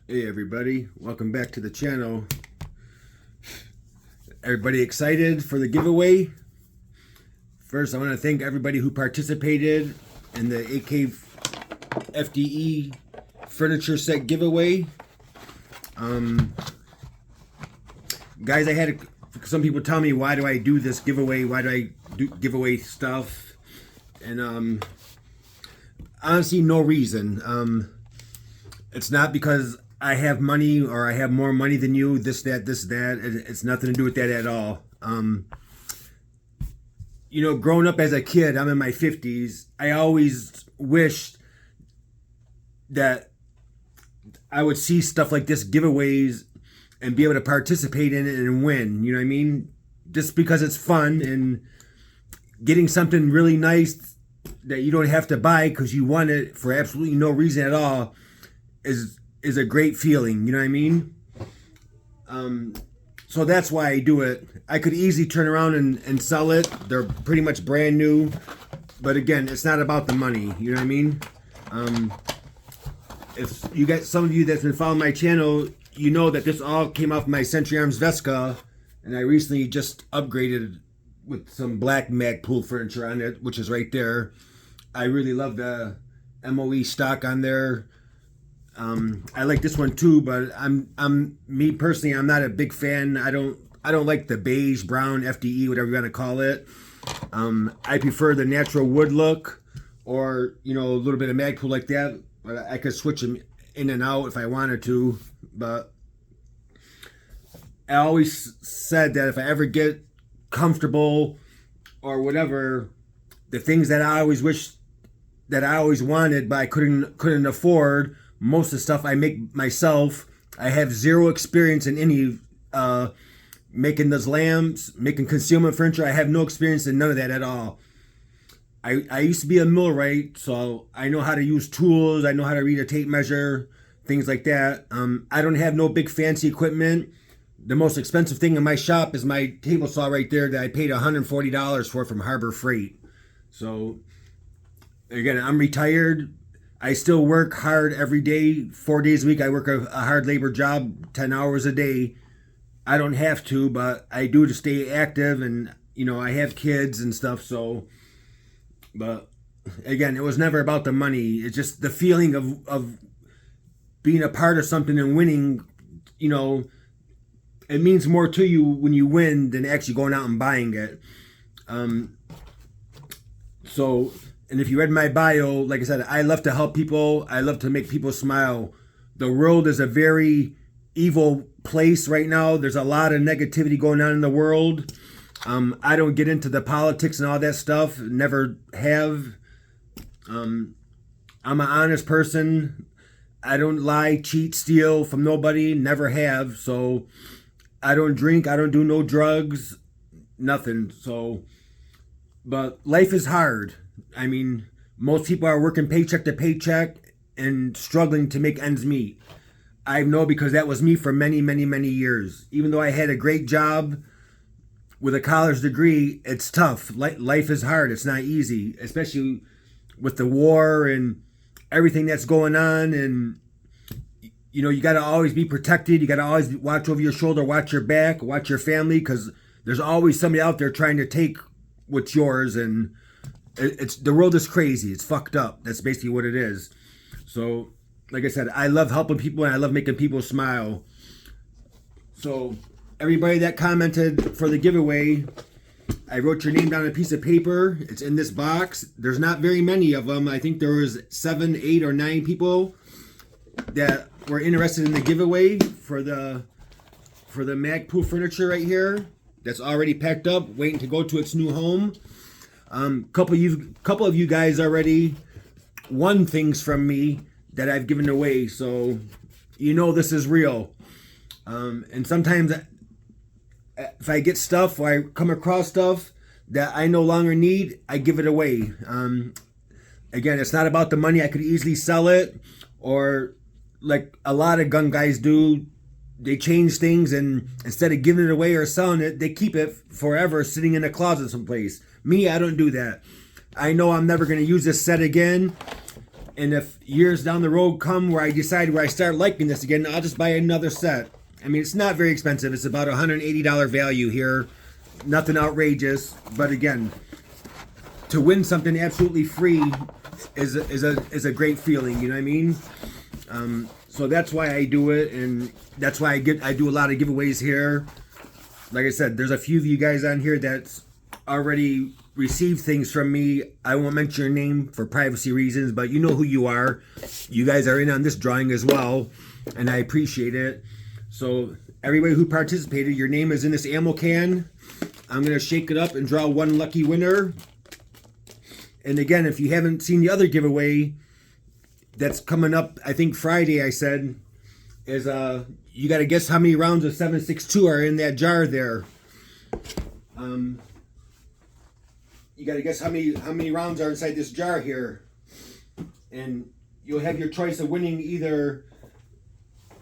Hey everybody, welcome back to the channel. Everybody excited for the giveaway? First, I want to thank everybody who participated in the AK FDE furniture set giveaway. Guys, I had some people tell me, why do I do this giveaway? Why do I do giveaway stuff? And honestly, no reason. It's not because I have money or I have more money than you, this, that. It's nothing to do with that at all. Growing up as a kid, I'm in my 50s, I always wished that I would see stuff like this, giveaways, and be able to participate in it and win. You know what I mean? Just because it's fun, and getting something really nice that you don't have to buy because you want it for absolutely no reason at all is a great feeling. You know what I mean? So that's why I do it. I could easily turn around and sell it. They're pretty much brand new. But again, it's not about the money. You know what I mean? If you got some of you that's been following my channel, you know that this all came off my Century Arms VSKA, and I recently just upgraded with some black Magpul furniture on it, which is right there. I really love the MOE stock on there. I like this one too, but me personally, I'm not a big fan. I don't like the beige, brown, FDE, whatever you want to call it. I prefer the natural wood look, or a little bit of Magpul like that. But I could switch them in and out if I wanted to. But I always said that if I ever get comfortable or whatever, the things that I always wish that I always wanted but I couldn't afford, most of the stuff I make myself. I have zero experience in any making those lamps, making concealment furniture. I have no experience in none of that at all. I used to be a millwright, so I know how to use tools. I know how to read a tape measure, things like that. I don't have no big fancy equipment. The most expensive thing in my shop is my table saw right there that I paid $140 for from Harbor Freight. So again, I'm retired. I still work hard every day, 4 days a week. I work a hard labor job, 10 hours a day. I don't have to, but I do to stay active, and I have kids and stuff. So, but again, it was never about the money. It's just the feeling of being a part of something and winning. It means more to you when you win than actually going out and buying it. And if you read my bio, like I said, I love to help people. I love to make people smile. The world is a very evil place right now. There's a lot of negativity going on in the world. I don't get into the politics and all that stuff. Never have. I'm an honest person. I don't lie, cheat, steal from nobody. Never have. So I don't drink. I don't do no drugs. Nothing. So, but life is hard. I mean, most people are working paycheck to paycheck and struggling to make ends meet. I know, because that was me for many, many, many years. Even though I had a great job with a college degree, it's tough. Life is hard. It's not easy, especially with the war and everything that's going on. And, you got to always be protected. You got to always watch over your shoulder, watch your back, watch your family, because there's always somebody out there trying to take what's yours. And the world is crazy. It's fucked up. That's basically what it is. So, like I said, I love helping people and I love making people smile. So, everybody that commented for the giveaway, I wrote your name down on a piece of paper. It's in this box. There's not very many of them. I think there was 7, 8, or 9 people that were interested in the giveaway for the Magpul furniture right here. That's already packed up, waiting to go to its new home. Couple of you guys already won things from me that I've given away, so this is real. And sometimes if I get stuff or I come across stuff that I no longer need, I give it away. Again, it's not about the money. I could easily sell it, or like a lot of gun guys do, they change things, and instead of giving it away or selling it, they keep it forever sitting in a closet someplace. Me, I don't do that. I know I'm never going to use this set again. And if years down the road come where I start liking this again, I'll just buy another set. I mean, it's not very expensive. It's about $180 value here. Nothing outrageous. But again, to win something absolutely free is a great feeling. You know what I mean? So that's why I do it, and that's why I do a lot of giveaways here. Like I said, there's a few of you guys on here that's already received things from me. I won't mention your name for privacy reasons, but you know who you are. You guys are in on this drawing as well, and I appreciate it. So everybody who participated, your name is in this ammo can. I'm going to shake it up and draw one lucky winner. And again, if you haven't seen the other giveaway that's coming up, I think Friday, I said, is you got to guess how many rounds of 7.62 are in that jar there. You got to guess how many rounds are inside this jar here, and you'll have your choice of winning either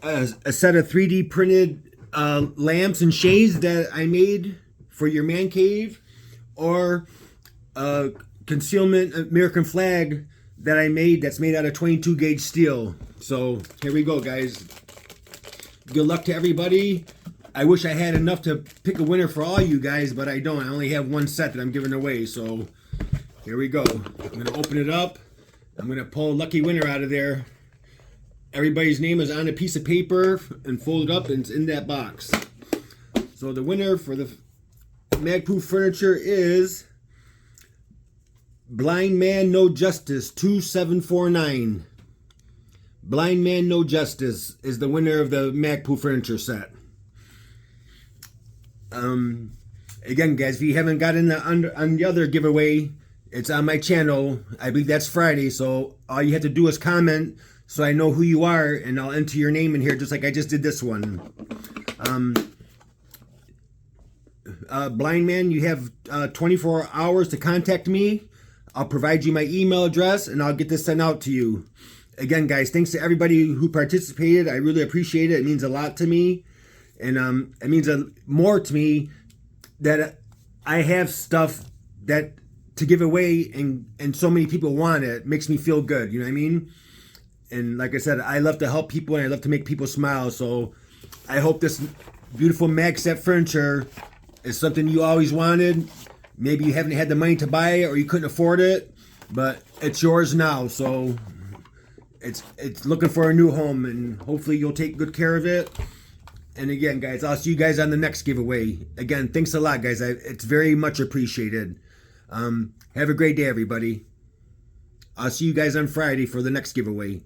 a set of 3D printed lamps and shades that I made for your man cave, or a concealment American flag that I made that's made out of 22 gauge steel. So here we go, guys. Good luck to everybody. I wish I had enough to pick a winner for all you guys, but I don't. I only have one set that I'm giving away. So here we go. I'm going to open it up. I'm going to pull a lucky winner out of there. Everybody's name is on a piece of paper and folded up, and it's in that box. So the winner for the Magpul furniture is Blind Man No Justice 2749. Blind Man No Justice is the winner of the Magpul furniture set. Again, guys, if you haven't gotten on the other giveaway, it's on my channel. I believe that's Friday, so all you have to do is comment so I know who you are, and I'll enter your name in here just like I just did this one. Blind Man, you have 24 hours to contact me. I'll provide you my email address, and I'll get this sent out to you. Again, guys, thanks to everybody who participated. I really appreciate it. It means a lot to me. And it means more to me that I have stuff that to give away, and so many people want it. It makes me feel good. You know what I mean? And like I said, I love to help people, and I love to make people smile. So I hope this beautiful mag set furniture is something you always wanted. Maybe you haven't had the money to buy it, or you couldn't afford it, but it's yours now. So it's looking for a new home, and hopefully you'll take good care of it. And again, guys, I'll see you guys on the next giveaway. Again, thanks a lot, guys. It's very much appreciated. Have a great day, everybody. I'll see you guys on Friday for the next giveaway.